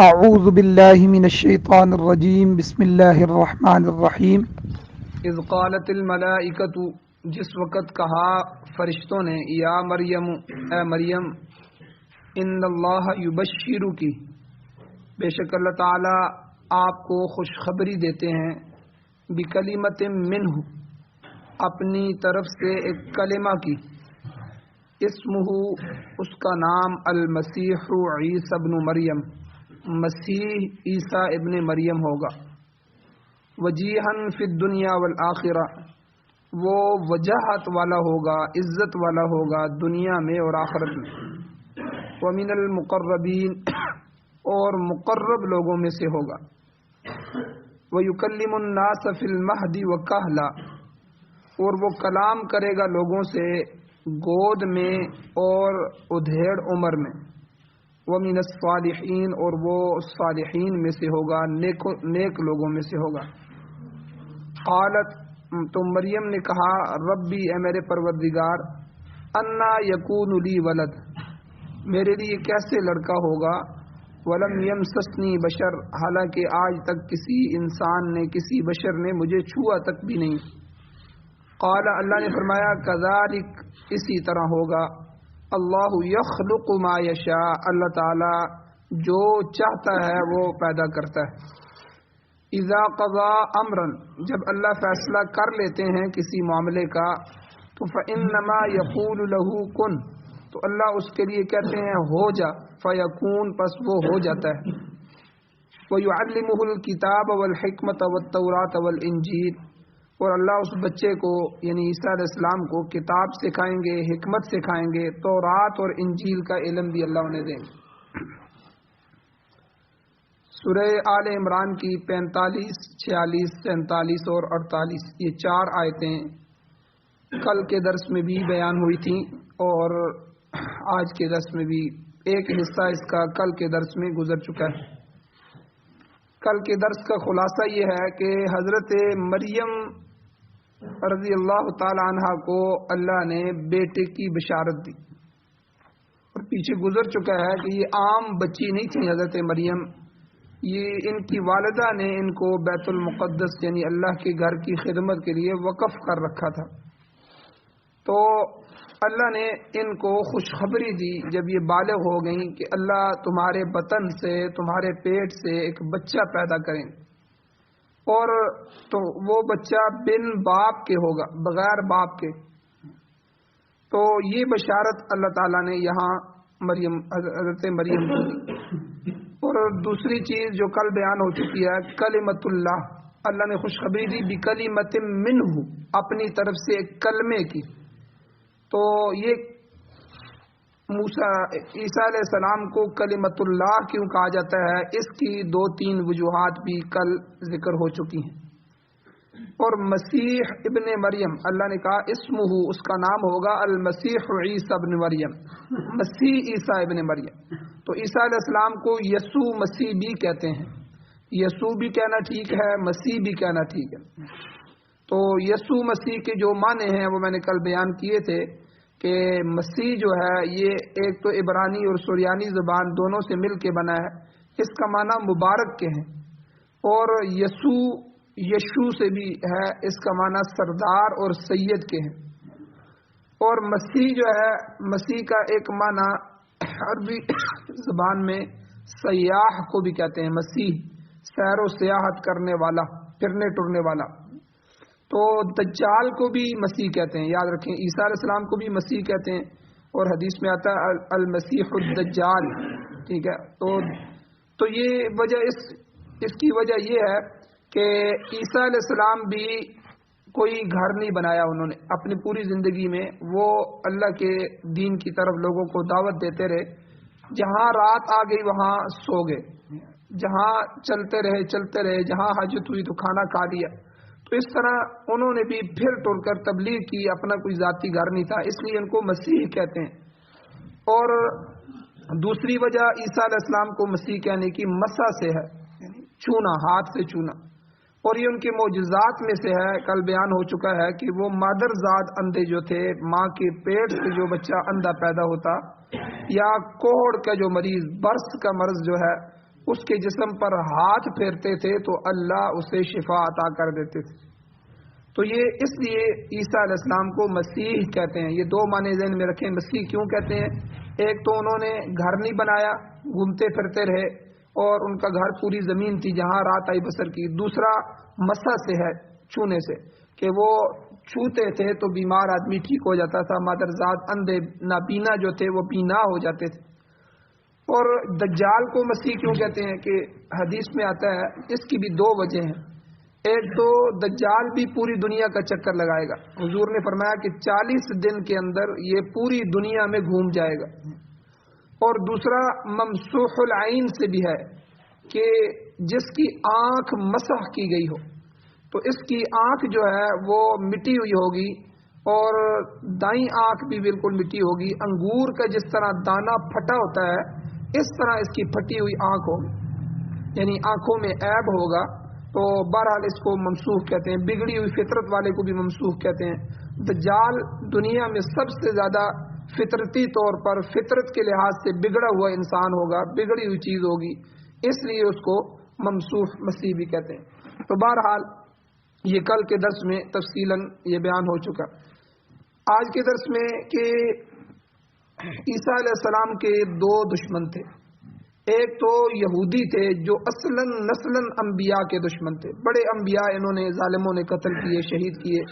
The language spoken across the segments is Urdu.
اعوذ باللہ من الشیطان الرجیم بسم اللہ الرحمن الرحیم اذ قالت الملائکۃ، جس وقت کہا فرشتوں نے، یا مریم، اے مریم، ان اللہ یبشرکی، بے شک اللہ تعالی آپ کو خوشخبری دیتے ہیں، بکلمت منہ، اپنی طرف سے ایک کلمہ کی، اسمہ، اس کا نام، المسیح عیسی ابن مریم، مسیح عیسیٰ ابن مریم ہوگا، وجیہن فی الدنیا والآخرہ، وہ وجاہت والا ہوگا، عزت والا ہوگا دنیا میں اور آخرت میں، ومن المقربین، اور مقرب لوگوں میں سے ہوگا، ویکلم الناس فی المہد وکہلا، اور وہ کلام کرے گا لوگوں سے گود میں اور ادھیڑ عمر میں، ومن الصالحین، اور وہ صالحین میں سے ہوگا، نیک لوگوں میں سے ہوگا۔ قالت، تو مریم نے کہا، ربی، اے میرے پروردگار، انا یکون لی ولد، میرے لیے کیسے لڑکا ہوگا، ولم یمسسنی بشر، حالانکہ آج تک کسی انسان نے، کسی بشر نے مجھے چھوا تک بھی نہیں۔ قال، اللہ نے فرمایا، کذالک، اسی طرح ہوگا، اللہ یخلق ما یشاء، اللہ تعالی جو چاہتا ہے وہ پیدا کرتا ہے، اذا قضا امرا، جب اللہ فیصلہ کر لیتے ہیں کسی معاملے کا، تو فانما یقول له کن، تو اللہ اس کے لیے کہتے ہیں ہو جا، فیکون، پس وہ ہو جاتا ہے، ویعلمہ الکتاب والحکمۃ والتوراۃ والانجیل، اور اللہ اس بچے کو یعنی عیسیٰ علیہ السلام کو کتاب سکھائیں گے، حکمت سکھائیں گے، تورات اور انجیل کا علم بھی اللہ انہیں دیں گے۔ سورہ آل عمران کی 45، 46، 47 اور 48 یہ 4 آیتیں کل کے درس میں بھی بیان ہوئی تھیں، اور آج کے درس میں بھی ایک حصہ اس کا کل کے درس میں گزر چکا ہے۔ کل کے درس کا خلاصہ یہ ہے کہ حضرت مریم رضی اللہ تعالی عنہ کو اللہ نے بیٹے کی بشارت دی، اور پیچھے گزر چکا ہے کہ یہ عام بچی نہیں تھی حضرت مریم، یہ ان کی والدہ نے ان کو بیت المقدس یعنی اللہ کے گھر کی خدمت کے لیے وقف کر رکھا تھا۔ تو اللہ نے ان کو خوشخبری دی جب یہ بالغ ہو گئیں کہ اللہ تمہارے بطن سے، تمہارے پیٹ سے ایک بچہ پیدا کریں، اور تو وہ بچہ بن باپ کے ہوگا، بغیر باپ کے۔ تو یہ بشارت اللہ تعالیٰ نے یہاں حضرت مریم کو دی۔ اور دوسری چیز جو کل بیان ہو چکی ہے، کلمت اللہ، اللہ نے خوشخبری دی بکلمت منہ، اپنی طرف سے ایک کلمے کی۔ تو یہ عیسیٰ علیہ السلام کو کلمت اللہ کیوں کہا جاتا ہے، اس کی 2-3 وجوہات بھی کل ذکر ہو چکی ہیں۔ اور مسیح ابن مریم، اللہ نے کہا اسمہ، اس کا نام ہوگا المسیح عیسی ابن مریم، مسیح عیسیٰ ابن مریم۔ تو عیسیٰ علیہ السلام کو یسوع مسیح بھی کہتے ہیں، یسوع بھی کہنا ٹھیک ہے، مسیح بھی کہنا ٹھیک ہے۔ تو یسوع مسیح کے جو معنی ہیں وہ میں نے کل بیان کیے تھے کہ مسیح جو ہے یہ ایک تو عبرانی اور سریانی زبان دونوں سے مل کے بنا ہے، اس کا معنی مبارک کے ہیں، اور یشوع سے بھی ہے، اس کا معنی سردار اور سید کے ہیں۔ اور مسیح جو ہے، مسیح کا ایک معنی عربی زبان میں سیاح کو بھی کہتے ہیں، مسیح سیر و سیاحت کرنے والا، پھرنے ٹرنے والا۔ تو دجال کو بھی مسیح کہتے ہیں، یاد رکھیں، عیسیٰ علیہ السلام کو بھی مسیح کہتے ہیں، اور حدیث میں آتا ہے المسیح الدجال، ٹھیک ہے۔ تو یہ وجہ، اس کی وجہ یہ ہے کہ عیسیٰ علیہ السلام بھی کوئی گھر نہیں بنایا انہوں نے اپنی پوری زندگی میں، وہ اللہ کے دین کی طرف لوگوں کو دعوت دیتے رہے، جہاں رات آ گئی وہاں سو گئے، جہاں چلتے رہے، جہاں حاجت ہوئی تو کھانا کھا لیا۔ تو اس طرح انہوں نے بھی پھر ٹر کر تبلیغ کی، اپنا کوئی ذاتی گھر نہیں تھا، اس لیے ان کو مسیح کہتے ہیں۔ اور دوسری وجہ عیسیٰ علیہ السلام کو مسیح کہنے کی مسح سے ہے، یعنی چھونا، ہاتھ سے چھونا، اور یہ ان کے معجزات میں سے ہے۔ کل بیان ہو چکا ہے کہ وہ مادر زاد اندھے جو تھے، ماں کے پیٹ سے جو بچہ اندھا پیدا ہوتا، یا کوڑ کا جو مریض، برس کا مرض جو ہے، اس کے جسم پر ہاتھ پھیرتے تھے تو اللہ اسے شفا عطا کر دیتے تھے۔ تو یہ اس لیے عیسیٰ علیہ السلام کو مسیح کہتے ہیں۔ یہ دو معنی ذہن میں رکھیں، مسیح کیوں کہتے ہیں؟ ایک تو انہوں نے گھر نہیں بنایا، گھومتے پھرتے رہے اور ان کا گھر پوری زمین تھی جہاں رات آئی بسر کی۔ دوسرا مسح سے ہے، چھونے سے، کہ وہ چھوتے تھے تو بیمار آدمی ٹھیک ہو جاتا تھا، مادرزاد اندھے نابینا جو تھے وہ بینا ہو جاتے تھے۔ اور دجال کو مسیح کیوں کہتے ہیں کہ حدیث میں آتا ہے، اس کی بھی دو وجہ ہیں۔ ایک تو دجال بھی پوری دنیا کا چکر لگائے گا، حضور نے فرمایا کہ 40 دن کے اندر یہ پوری دنیا میں گھوم جائے گا۔ اور دوسرا ممسوح العین سے بھی ہے کہ جس کی آنکھ مسح کی گئی ہو تو اس کی آنکھ جو ہے وہ مٹی ہوئی ہوگی اور دائیں آنکھ بھی بالکل مٹی ہوگی۔ انگور کا جس طرح دانہ پھٹا ہوتا ہے اس طرح اس کی پھٹی ہوئی آنکھ ہوگی، یعنی آنکھوں میں عیب ہوگا۔ تو بہرحال اس کو ممسوح کہتے ہیں، بگڑی ہوئی فطرت والے کو بھی ممسوح کہتے ہیں۔ دجال دنیا میں سب سے زیادہ فطرتی طور پر فطرت کے لحاظ سے بگڑا ہوا انسان ہوگا، بگڑی ہوئی چیز ہوگی، اس لیے اس کو ممسوح مسیح بھی کہتے ہیں۔ تو بہرحال یہ کل کے درس میں تفصیلاً یہ بیان ہو چکا۔ آج کے درس میں کہ عیسیٰ علیہ السلام کے دو دشمن تھے۔ ایک تو یہودی تھے جو اصلاً نسلاً انبیاء کے دشمن تھے، بڑے انبیاء انہوں نے ظالموں نے قتل کیے، شہید کیے،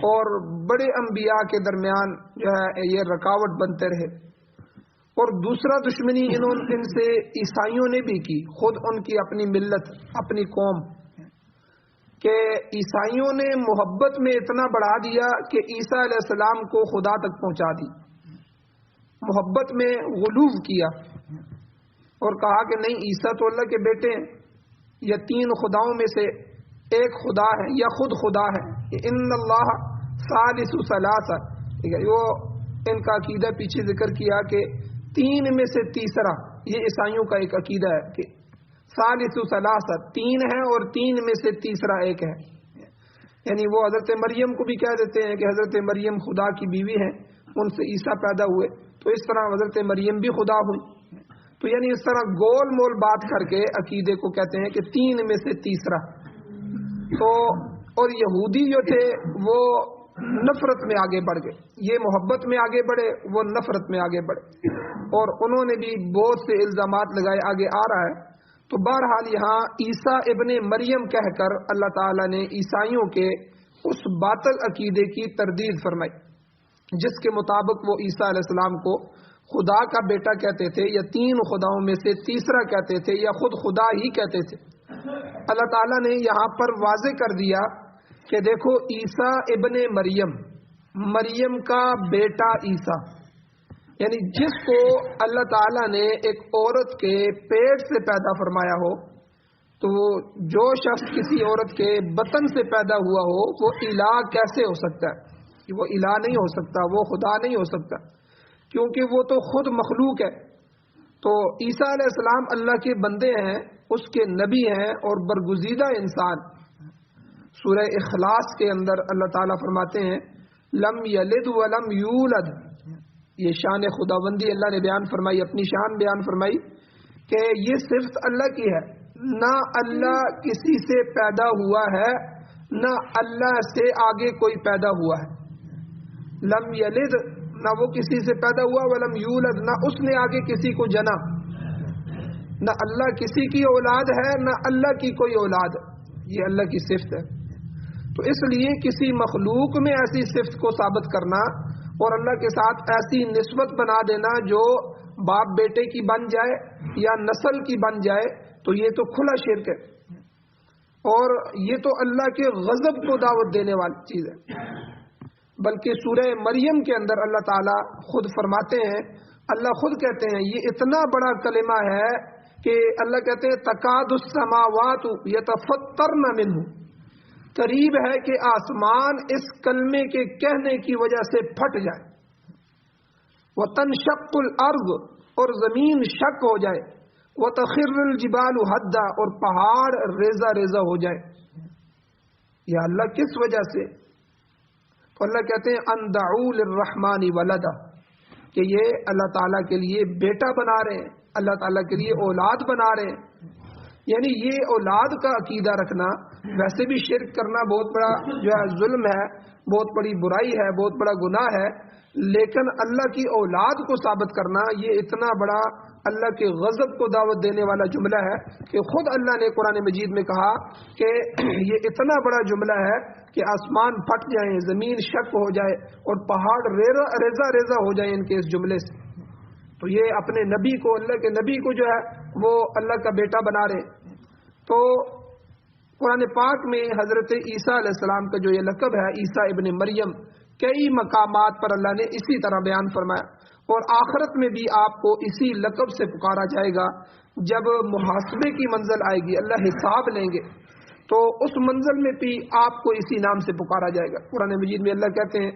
اور بڑے انبیاء کے درمیان جو ہے یہ رکاوٹ بنتے رہے۔ اور دوسرا دشمنی ان سے عیسائیوں نے بھی کی، خود ان کی اپنی ملت، اپنی قوم، کہ عیسائیوں نے محبت میں اتنا بڑھا دیا کہ عیسیٰ علیہ السلام کو خدا تک پہنچا دی، محبت میں غلو کیا اور کہا کہ نہیں، عیسیٰ تو اللہ کے بیٹے ہیں، یا تین خداؤں میں سے ایک خدا ہے یا خود خدا ہے، ان اللہ ثالث ثلاثہ، ٹھیک ہے۔ وہ ان کا عقیدہ پیچھے ذکر کیا کہ تین میں سے تیسرا، یہ عیسائیوں کا ایک عقیدہ ہے کہ ثالث ثلاثہ، تین ہے اور تین میں سے تیسرا ایک ہے، یعنی وہ حضرت مریم کو بھی کہہ دیتے ہیں کہ حضرت مریم خدا کی بیوی ہیں، ان سے عیسیٰ پیدا ہوئے، تو اس طرح حضرت مریم بھی خدا ہوئی۔ تو یعنی اس طرح گول مول بات کر کے عقیدے کو کہتے ہیں کہ تین میں سے تیسرا۔ تو اور یہودی جو تھے وہ نفرت میں آگے بڑھ گئے، یہ محبت میں آگے بڑھے، وہ نفرت میں آگے بڑھے، اور انہوں نے بھی بہت سے الزامات لگائے، آگے آ رہا ہے۔ تو بہرحال یہاں عیسیٰ ابن مریم کہہ کر اللہ تعالیٰ نے عیسائیوں کے اس باطل عقیدے کی تردید فرمائی جس کے مطابق وہ عیسیٰ علیہ السلام کو خدا کا بیٹا کہتے تھے، یا تین خداؤں میں سے تیسرا کہتے تھے، یا خود خدا ہی کہتے تھے۔ اللہ تعالیٰ نے یہاں پر واضح کر دیا کہ دیکھو عیسیٰ ابن مریم، مریم کا بیٹا عیسیٰ، یعنی جس کو اللہ تعالیٰ نے ایک عورت کے پیٹ سے پیدا فرمایا ہو، تو جو شخص کسی عورت کے بطن سے پیدا ہوا ہو وہ الہ کیسے ہو سکتا ہے؟ وہ الہ نہیں ہو سکتا، وہ خدا نہیں ہو سکتا، کیونکہ وہ تو خود مخلوق ہے۔ تو عیسیٰ علیہ السلام اللہ کے بندے ہیں، اس کے نبی ہیں اور برگزیدہ انسان۔ سورہ اخلاص کے اندر اللہ تعالیٰ فرماتے ہیں لم یلد ولم یولد، یہ شان خداوندی اللہ نے بیان فرمائی، اپنی شان بیان فرمائی کہ یہ صفت اللہ کی ہے، نہ اللہ کسی سے پیدا ہوا ہے، نہ اللہ سے آگے کوئی پیدا ہوا ہے۔ لم یلد، نہ وہ کسی سے پیدا ہوا، ولم یولد، نہ اس نے آگے کسی کو جنا، نہ اللہ کسی کی اولاد ہے، نہ اللہ کی کوئی اولاد، یہ اللہ کی صفت ہے۔ تو اس لیے کسی مخلوق میں ایسی صفت کو ثابت کرنا اور اللہ کے ساتھ ایسی نسبت بنا دینا جو باپ بیٹے کی بن جائے یا نسل کی بن جائے، تو یہ تو کھلا شرک ہے، اور یہ تو اللہ کے غضب کو دعوت دینے والی چیز ہے۔ بلکہ سورہ مریم کے اندر اللہ تعالیٰ خود فرماتے ہیں، اللہ خود کہتے ہیں یہ اتنا بڑا کلمہ ہے کہ اللہ کہتے ہیں تکاد السماوات یتفطرن منہ، قریب ہے کہ آسمان اس کلمے کے کہنے کی وجہ سے پھٹ جائے، وتنشق الارض، اور زمین شق ہو جائے، وتخر الجبال ہدا، اور پہاڑ ریزہ ریزہ ہو جائے۔ یا اللہ کس وجہ سے؟ تو اللہ کہتے ہیں ان دعوا للرحمن ولدا، کہ یہ اللہ تعالیٰ کے لیے بیٹا بنا رہے ہیں، اللہ تعالیٰ کے لیے اولاد بنا رہے ہیں. یعنی یہ اولاد کا عقیدہ رکھنا ویسے بھی شرک کرنا بہت بڑا جو ہے ظلم ہے, بہت بڑی برائی ہے, بہت بڑا گناہ ہے. لیکن اللہ کی اولاد کو ثابت کرنا یہ اتنا بڑا اللہ کے غضب کو دعوت دینے والا جملہ ہے کہ خود اللہ نے قرآن مجید میں کہا کہ یہ اتنا بڑا جملہ ہے کہ آسمان پھٹ جائیں, زمین شق ہو جائے اور پہاڑ ریزہ ریزہ ہو جائیں ان کے اس جملے سے. تو یہ اپنے نبی کو, اللہ کے نبی کو جو ہے وہ اللہ کا بیٹا بنا رہے. تو قرآن پاک میں حضرت عیسیٰ علیہ السلام کا جو یہ لقب ہے عیسیٰ ابن مریم, کئی مقامات پر اللہ نے اسی طرح بیان فرمایا, اور آخرت میں بھی آپ کو اسی لقب سے پکارا جائے گا. جب محاسبے کی منزل آئے گی, اللہ حساب لیں گے, تو اس منزل میں بھی آپ کو اسی نام سے پکارا جائے گا. قرآن مجید میں اللہ کہتے ہیں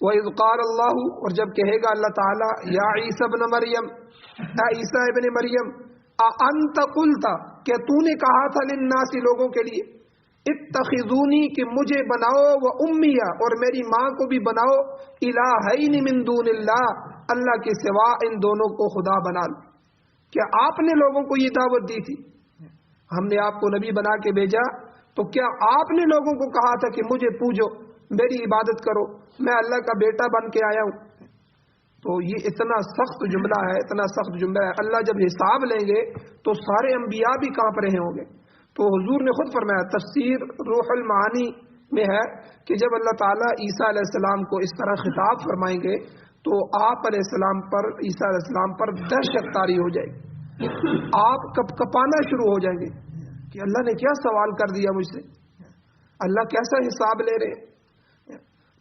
وَإِذْ قَالَ اللَّهُ, اور جب کہے گا اللہ تعالیٰ یا عیسیٰ ابن مریم, اے عیسیٰ ابن مریم, اَأَنْتَ قُلْتَ, کہ تو نے کہا تھا للناس, لوگوں کے لیے, اتخذونی, کہ مجھے بناؤ, و امیہ, اور میری ماں کو بھی بناؤ, الہین من دون اللہ, اللہ کے سوا ان دونوں کو خدا بنا لو. کیا آپ نے لوگوں کو یہ دعوت دی تھی؟ ہم نے آپ کو نبی بنا کے بھیجا, تو کیا آپ نے لوگوں کو کہا تھا کہ مجھے پوجو, میری عبادت کرو, میں اللہ کا بیٹا بن کے آیا ہوں؟ تو یہ اتنا سخت جملہ ہے, اتنا سخت جملہ ہے. اللہ جب حساب لیں گے تو سارے انبیاء بھی کانپ رہے ہوں گے. تو حضور نے خود فرمایا, تفسیر روح المعانی میں ہے کہ جب اللہ تعالیٰ عیسیٰ علیہ السلام کو اس طرح خطاب فرمائیں گے تو آپ علیہ السلام پر, عیسیٰ علیہ السلام پر دہشت طاری ہو جائے گی. آپ کپ کپانا شروع ہو جائیں گے کہ اللہ نے کیا سوال کر دیا مجھ سے, اللہ کیسا حساب لے رہے.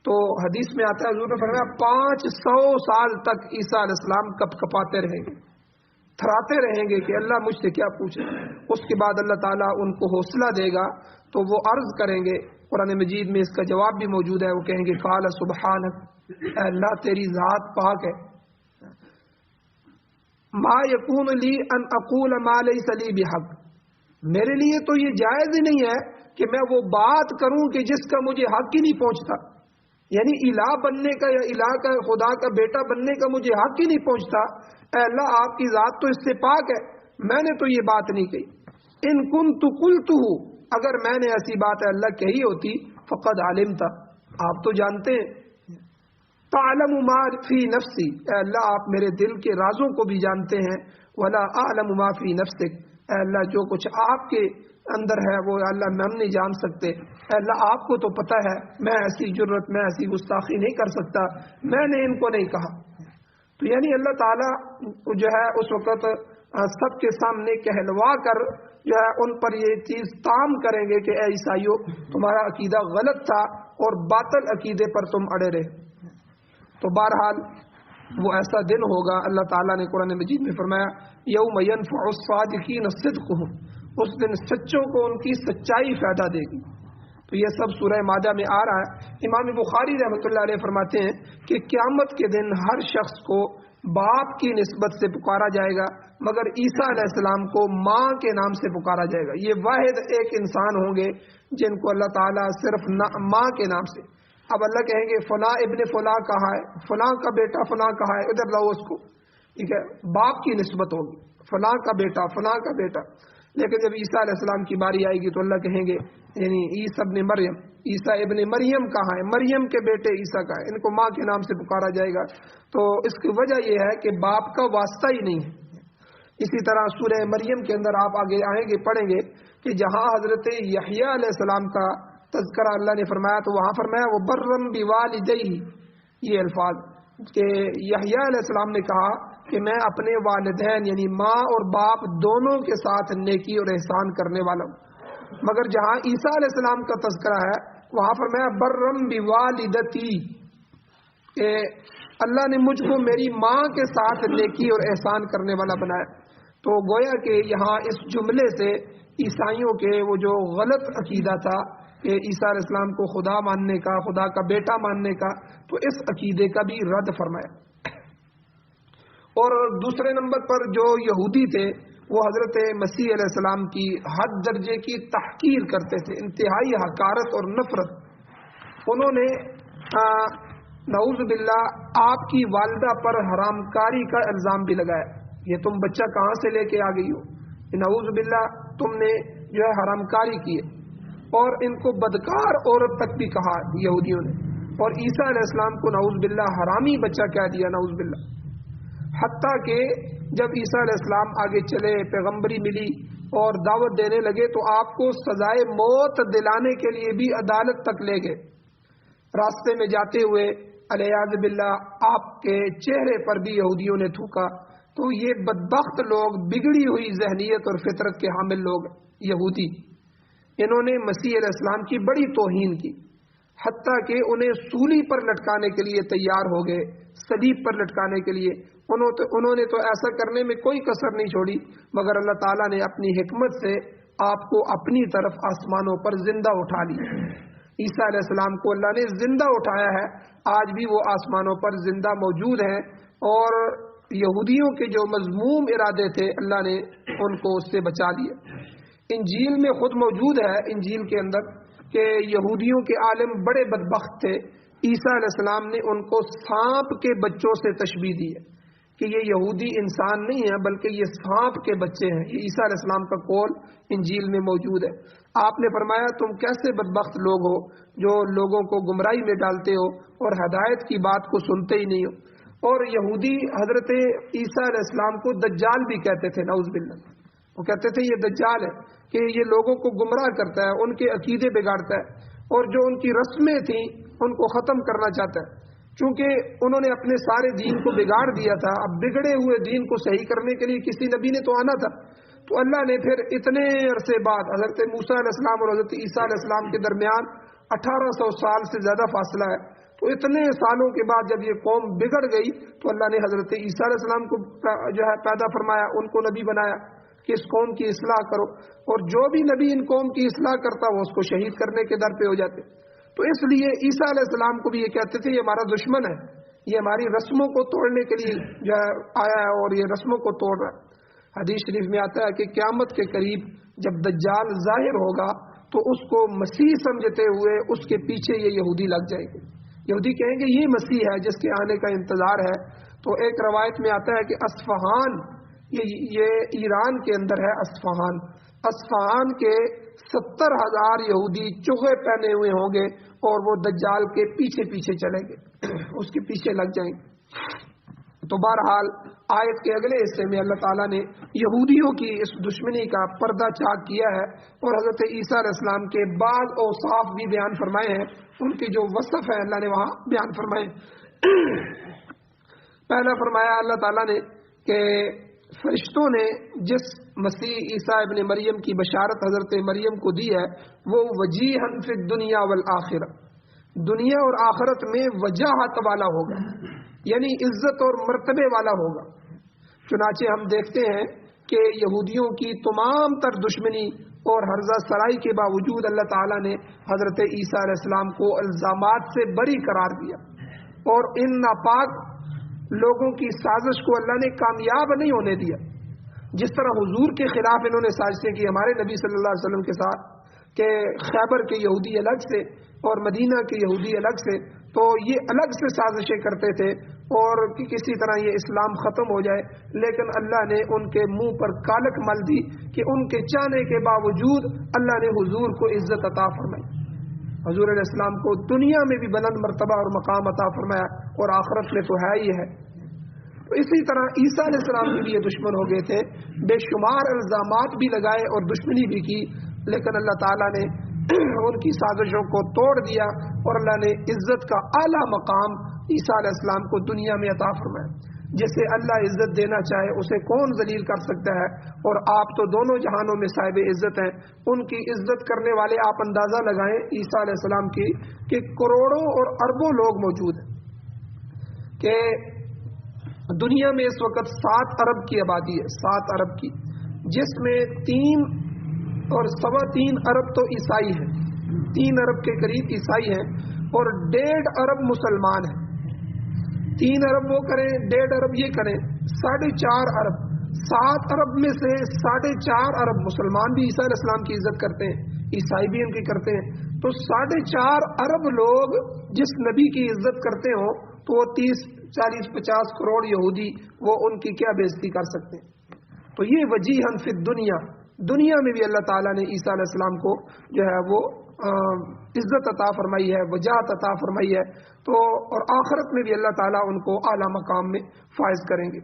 تو حدیث میں آتا ہے, حضور نے فرمایا 500 سال تک عیسیٰ علیہ السلام کپ کپاتے رہیں گے, تھراتے رہیں گے کہ اللہ مجھ سے کیا پوچھے. اس کے بعد اللہ تعالیٰ ان کو حوصلہ دے گا تو وہ عرض کریں گے. قرآن مجید میں اس کا جواب بھی موجود ہے, وہ کہیں گے قال سبحانک, اے اللہ تیری ذات پاک ہے, ما یکون لی ان اقول ما لیس لی بحق, میرے لیے تو یہ جائز ہی نہیں ہے کہ میں وہ بات کروں کہ جس کا مجھے حق ہی نہیں پہنچتا. یعنی الہ بننے کا یا الہ کا, خدا کا بیٹا بننے کا مجھے حق ہی نہیں پہنچتا. اے اللہ آپ کی ذات تو اس سے پاک ہے, میں نے تو یہ بات نہیں کہی. ان کنت قلتہ, اگر میں نے ایسی بات ہے اللہ کہی ہوتی, فقد علمت, آپ تو جانتے ہیں. تعلم ما فی نفسی, اے اللہ آپ میرے دل کے رازوں کو بھی جانتے ہیں. ولا اعلم ما فی نفسک, اے اللہ جو کچھ آپ کے اندر ہے وہ اللہ ہم نہیں جان سکتے. اے اللہ آپ کو تو پتہ ہے, میں ایسی جرت, میں ایسی گستاخی نہیں کر سکتا, میں نے ان کو نہیں کہا. تو یعنی اللہ تعالیٰ جو ہے اس وقت سب کے سامنے کہلوا کر جو ہے ان پر یہ چیز تام کریں گے کہ اے عیسائیوں تمہارا عقیدہ غلط تھا اور باطل عقیدے پر تم اڑے رہے. تو بہرحال وہ ایسا دن ہوگا, اللہ تعالیٰ نے قرآن مجید میں فرمایا یوم ینفع الصادقین صدقہم, اس دن سچوں کو ان کی سچائی فائدہ دے گی. تو یہ سب سورہ مائدہ میں آ رہا ہے. امام بخاری رحمۃ اللہ علیہ فرماتے ہیں کہ قیامت کے دن ہر شخص کو باپ کی نسبت سے پکارا جائے گا, مگر عیسیٰ علیہ السلام کو ماں کے نام سے پکارا جائے گا. یہ واحد ایک انسان ہوں گے جن کو اللہ تعالیٰ صرف ماں کے نام سے. اب اللہ کہیں گے فلاں ابن فلاں کہاں ہے, فلاں کا بیٹا فلاں کہاں ہے, ادھر لاؤ اس کو. ٹھیک ہے, باپ کی نسبت ہوگی, فلاں کا بیٹا فلاں کا بیٹا. لیکن جب عیسیٰ علیہ السلام کی باری آئے گی تو اللہ کہیں گے یعنی عیسیٰ ابن مریم, عیسیٰ ابن مریم کہاں ہے, مریم کے بیٹے عیسیٰ کا ہے, ان کو ماں کے نام سے پکارا جائے گا. تو اس کی وجہ یہ ہے کہ باپ کا واسطہ ہی نہیں ہے. اسی طرح سورہ مریم کے اندر آپ آگے آئیں گے پڑھیں گے کہ جہاں حضرت یحییٰ علیہ السلام کا تذکرہ اللہ نے فرمایا تو وہاں فرمایا وہ برم بوالدیہ, یہ الفاظ کہ یحییٰ علیہ السلام نے کہا کہ میں اپنے والدین یعنی ماں اور باپ دونوں کے ساتھ نیکی اور احسان کرنے والا ہوں. مگر جہاں عیسیٰ علیہ السلام کا تذکرہ ہے وہاں فرمایا برم بوالدتی, کہ اللہ نے مجھ کو میری ماں کے ساتھ نیکی اور احسان کرنے والا بنایا. تو گویا کہ یہاں اس جملے سے عیسائیوں کے وہ جو غلط عقیدہ تھا کہ عیسیٰ علیہ السلام کو خدا ماننے کا, خدا کا بیٹا ماننے کا, تو اس عقیدے کا بھی رد فرمایا. اور دوسرے نمبر پر جو یہودی تھے وہ حضرت مسیح علیہ السلام کی حد درجے کی تحقیر کرتے تھے, انتہائی حقارت اور نفرت. انہوں نے نعوذ باللہ آپ کی والدہ پر حرام کاری کا الزام بھی لگایا. یہ تم بچہ کہاں سے لے کے آ گئی ہو، نعوذ باللہ تم نے جو ہے حرام کاری کی ہے. اور ان کو بدکار عورت تک بھی کہا یہودیوں نے، اور عیسیٰ علیہ السلام کو نعوذ باللہ حرامی بچہ کہہ دیا، نعوذ باللہ. حتیٰ کہ جب عیسیٰ علیہ السلام آگے چلے، پیغمبری ملی اور دعوت دینے لگے تو آپ کو سزائے موت دلانے کے لیے بھی عدالت تک لے گئے. راستے میں جاتے ہوئے علیاذ باللہ آپ کے چہرے پر بھی یہودیوں نے تھوکا. تو یہ بدبخت لوگ، بگڑی ہوئی ذہنیت اور فطرت کے حامل لوگ یہودی، انہوں نے مسیح علیہ السلام کی بڑی توہین کی، حتیٰ کہ انہیں سولی پر لٹکانے کے لیے تیار ہو گئے، صلیب پر لٹکانے کے لیے. انہوں نے تو ایسا کرنے میں کوئی کسر نہیں چھوڑی، مگر اللہ تعالیٰ نے اپنی حکمت سے آپ کو اپنی طرف آسمانوں پر زندہ اٹھا لی. عیسیٰ علیہ السلام کو اللہ نے زندہ اٹھایا ہے، آج بھی وہ آسمانوں پر زندہ موجود ہیں. اور یہودیوں کے جو مذموم ارادے تھے اللہ نے ان کو اس سے بچا لیا. انجیل میں خود موجود ہے، انجیل کے اندر، کہ یہودیوں کے عالم بڑے بدبخت تھے. عیسیٰ علیہ السلام نے ان کو سانپ کے بچوں سے تشبیہ دی ہے کہ یہ یہودی انسان نہیں ہے بلکہ یہ سانپ کے بچے ہیں. یہ عیسیٰ علیہ السلام کا قول انجیل میں موجود ہے. آپ نے فرمایا تم کیسے بدبخت لوگ ہو جو لوگوں کو گمراہی میں ڈالتے ہو اور ہدایت کی بات کو سنتے ہی نہیں ہو. اور یہودی حضرت عیسیٰ علیہ السلام کو دجال بھی کہتے تھے، نعوذ باللہ. وہ کہتے تھے یہ دجال ہے کہ یہ لوگوں کو گمراہ کرتا ہے، ان کے عقیدے بگاڑتا ہے، اور جو ان کی رسمیں تھیں ان کو ختم کرنا چاہتا ہے. چونکہ انہوں نے اپنے سارے دین کو بگاڑ دیا تھا، اب بگڑے ہوئے دین کو صحیح کرنے کے لیے کسی نبی نے تو آنا تھا. تو اللہ نے پھر اتنے عرصے بعد حضرت موسیٰ علیہ السلام اور حضرت عیسیٰ علیہ السلام کے درمیان 1800 سال سے زیادہ فاصلہ ہے. تو اتنے سالوں کے بعد جب یہ قوم بگڑ گئی تو اللہ نے حضرت عیسیٰ علیہ السلام کو جو ہے پیدا فرمایا، ان کو نبی بنایا کہ اس قوم کی اصلاح کرو. اور جو بھی نبی ان قوم کی اصلاح کرتا وہ اس کو شہید کرنے کے در پہ ہو جاتے. تو اس لیے عیسیٰ علیہ السلام کو بھی یہ کہتے تھے یہ ہمارا دشمن ہے، یہ ہماری رسموں کو توڑنے کے لیے جو ہے آیا ہے اور یہ رسموں کو توڑ رہا ہے. حدیث شریف میں آتا ہے کہ قیامت کے قریب جب دجال ظاہر ہوگا تو اس کو مسیح سمجھتے ہوئے اس کے پیچھے یہ یہودی لگ جائے گے. یہودی کہیں گے یہ مسیح ہے جس کے آنے کا انتظار ہے. تو ایک روایت میں آتا ہے کہ اصفہان، یہ ایران کے اندر ہے اصفہان، اصفہان کے 70,000 یہودی چوہے پہنے ہوئے ہوں گے اور وہ دجال کے پیچھے پیچھے چلیں گے، اس کے پیچھے لگ جائیں گے. تو بہرحال آیت کے اگلے حصے میں اللہ تعالیٰ نے یہودیوں کی اس دشمنی کا پردہ چاک کیا ہے اور حضرت عیسیٰ علیہ السلام کے بعض اوصاف بھی بیان فرمائے ہیں. ان کے جو وصف ہیں اللہ نے وہاں بیان فرمائے. پہلا فرمایا اللہ تعالیٰ نے کہ فرشتوں نے جس مسیح عیسیٰ ابن مریم کی بشارت حضرت مریم کو دی ہے وہ وجیحا فی الدنیا والآخرہ، دنیا اور آخرت میں وجاہت والا ہوگا، یعنی عزت اور مرتبے والا ہوگا. چنانچہ ہم دیکھتے ہیں کہ یہودیوں کی تمام تر دشمنی اور ہرزہ سرائی کے باوجود اللہ تعالیٰ نے حضرت عیسیٰ علیہ السلام کو الزامات سے بری قرار دیا اور ان ناپاک لوگوں کی سازش کو اللہ نے کامیاب نہیں ہونے دیا. جس طرح حضور کے خلاف انہوں نے سازشیں کی ہمارے نبی صلی اللہ علیہ وسلم کے ساتھ کہ خیبر کے یہودی الگ سے اور مدینہ کے یہودی الگ سے، تو یہ الگ سے سازشیں کرتے تھے اور کسی طرح یہ اسلام ختم ہو جائے. لیکن اللہ نے ان کے منہ پر کالک مل دی کہ ان کے چاہنے کے باوجود اللہ نے حضور کو عزت عطا فرمائی. حضور علیہ السلام کو دنیا میں بھی بلند مرتبہ اور مقام عطا فرمایا اور آخرت میں تو ہے ہی ہے. تو اسی طرح عیسیٰ علیہ السلام کے بھی یہ دشمن ہو گئے تھے، بے شمار الزامات بھی لگائے اور دشمنی بھی کی، لیکن اللہ تعالیٰ نے ان کی سازشوں کو توڑ دیا اور اللہ نے عزت کا اعلیٰ مقام عیسیٰ علیہ السلام کو دنیا میں عطا فرمایا. جسے اللہ عزت دینا چاہے اسے کون ذلیل کر سکتا ہے، اور آپ تو دونوں جہانوں میں صاحب عزت ہیں. ان کی عزت کرنے والے آپ اندازہ لگائیں عیسیٰ علیہ السلام کی کہ کروڑوں اور اربوں لوگ موجود ہیں، کہ دنیا میں اس وقت 7 ارب کی آبادی ہے، 7 ارب کی، جس میں 3 اور 3.25 ارب تو عیسائی ہیں، 3 ارب کے قریب عیسائی ہیں اور 1.5 ارب مسلمان ہیں. 3 ارب وہ کریں، 1.5 ارب یہ کریں، 4.5 ارب. 7 ارب میں سے 4.5 ارب مسلمان بھی عیسیٰ علیہ السلام کی عزت کرتے ہیں، عیسائی بھی ان کی کرتے ہیں. تو 4.5 ارب لوگ جس نبی کی عزت کرتے ہوں تو وہ 40-50 کروڑ یہودی وہ ان کی کیا بےزتی کر سکتے ہیں. تو یہ وجیہن فی الدنیا، دنیا میں بھی اللہ تعالیٰ نے عیسیٰ علیہ السلام کو جو ہے وہ عزت عطا فرمائی ہے، وجاہت عطا فرمائی ہے. تو اور آخرت میں بھی اللہ تعالیٰ ان کو اعلیٰ مقام میں فائز کریں گے.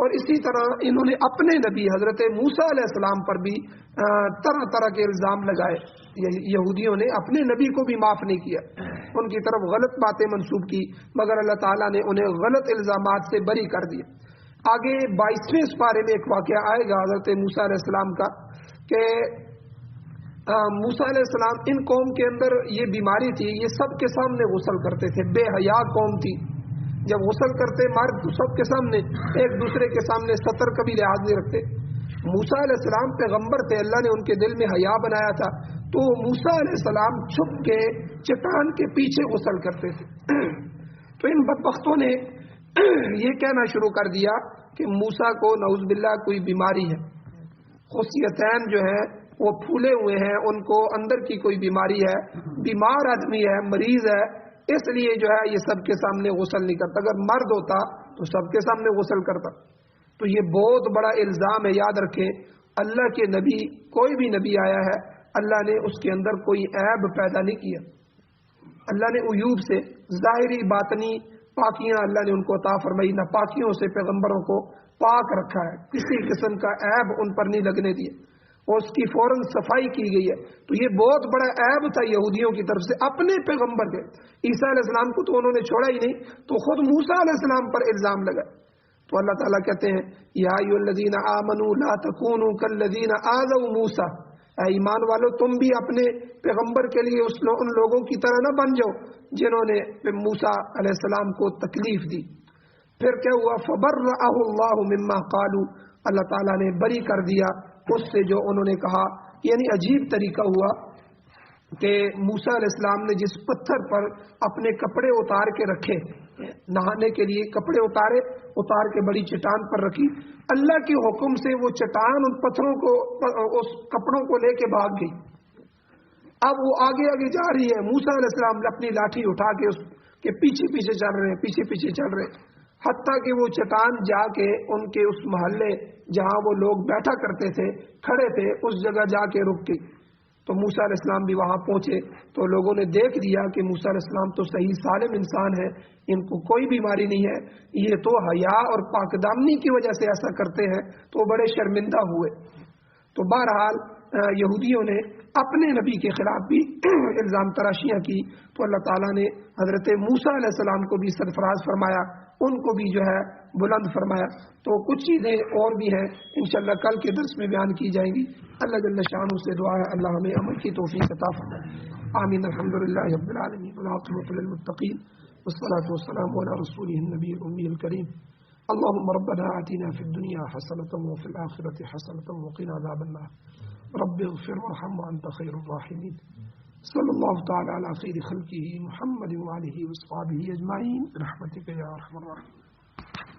اور اسی طرح انہوں نے اپنے نبی حضرت موسیٰ علیہ السلام پر بھی طرح طرح کے الزام لگائے. یہودیوں نے اپنے نبی کو بھی معاف نہیں کیا، ان کی طرف غلط باتیں منسوب کی، مگر اللہ تعالیٰ نے انہیں غلط الزامات سے بری کر دیا. آگے 22ویں سپارے میں ایک واقعہ آئے گا حضرت موسیٰ علیہ السلام کا کہ موسیٰ علیہ السلام، ان قوم کے اندر یہ بیماری تھی، یہ سب کے سامنے غسل کرتے تھے، بے حیا قوم تھی. جب غسل کرتے مرد تو سب کے سامنے، ایک دوسرے کے سامنے سطر کا بھی لحاظ نہیں رکھتے. موسیٰ علیہ السلام پیغمبر تھے، اللہ نے ان کے دل میں حیا بنایا تھا، تو موسیٰ علیہ السلام چھپ کے چٹان کے پیچھے غسل کرتے تھے. تو ان بدبختوں نے یہ کہنا شروع کر دیا کہ موسیٰ کو نعوذ باللہ کوئی بیماری ہے، خصیتین جو ہیں وہ پھولے ہوئے ہیں، ان کو اندر کی کوئی بیماری ہے، بیمار آدمی ہے، مریض ہے، اس لیے جو ہے یہ سب کے سامنے غسل نہیں کرتا. اگر مرد ہوتا تو سب کے سامنے غسل کرتا. تو یہ بہت بڑا الزام ہے. یاد رکھیں، اللہ کے نبی، کوئی بھی نبی آیا ہے، اللہ نے اس کے اندر کوئی عیب پیدا نہیں کیا. اللہ نے عیوب سے ظاہری باطنی پاکیاں اللہ نے ان کو عطا فرمائی، نہ پاکیوں سے پیغمبروں کو پاک رکھا ہے، کسی قسم کا عیب ان پر نہیں لگنے دیے، اور اس کی فوراً صفائی کی گئی ہے. تو یہ بہت بڑا عیب تھا یہودیوں کی طرف سے اپنے پیغمبر کے. عیسیٰ علیہ السلام کو تو انہوں نے چھوڑا ہی نہیں، تو خود موسیٰ علیہ السلام پر الزام لگا. تو اللہ تعالیٰ کہتے ہیں یا ایھا الذین آمنوا لا تکونوا کالذین آذوا موسیٰ، اے ایمان والو تم بھی اپنے پیغمبر کے لیے ان لوگوں کی طرح نہ بن جاؤ جنہوں نے موسیٰ علیہ السلام کو تکلیف دی. پھر کیا ہوا؟ فبرأہ اللہ مما قالوا، اللہ تعالیٰ نے بری کر دیا اس سے جو انہوں نے کہا. یعنی عجیب طریقہ ہوا کہ موسیٰ علیہ السلام نے جس پتھر پر اپنے کپڑے اتار کے رکھے، نہانے کے لیے کپڑے اتار کے بڑی چٹان پر رکھی، اللہ کے حکم سے وہ چٹان ان پتھروں کو، اس کپڑوں کو لے کے بھاگ گئی. اب وہ آگے آگے جا رہی ہے، موسیٰ علیہ السلام اپنی لاٹھی اٹھا کے اس کے پیچھے پیچھے چل رہے ہیں، پیچھے پیچھے چل رہے ہیں، حتیٰ کہ وہ چٹان جا کے ان کے اس محلے جہاں وہ لوگ بیٹھا کرتے تھے، کھڑے تھے، اس جگہ جا کے رک گئی. تو موسیٰ علیہ السلام بھی وہاں پہنچے تو لوگوں نے دیکھ دیا کہ موسیٰ علیہ السلام تو صحیح سالم انسان ہے، ان کو کوئی بیماری نہیں ہے، یہ تو حیا اور پاک دامنی کی وجہ سے ایسا کرتے ہیں. تو بڑے شرمندہ ہوئے. تو بہرحال یہودیوں نے اپنے نبی کے خلاف بھی الزام تراشیاں کی. تو اللہ تعالیٰ نے حضرت موسیٰ علیہ السلام کو بھی سرفراز فرمایا، ان کو بھی جو ہے بلند فرمایا. تو کچھ چیزیں اور بھی ہیں انشاءاللہ کل کے درس میں بیان کی جائیں گی. اللہ جل شانہ سے دعا ہے اللہ ہمیں عمل کی توفیق عطا فرمائے. آمین. الحمدللہ رب العالمین والعاقبۃ للمتقین والصلاة والسلام علی رسولہ النبی الأمی الکریم. اللهم ربنا آتنا في الدنيا حسنة وفي الآخرة حسنة وقنا عذاب النار. رب اغفر وارحم وأنت خير الراحمين. صلی اللہ تعالی علی خیر خلقہ محمد وآلہ وصحبہ اجمعین برحمتک یا ارحم الراحمین.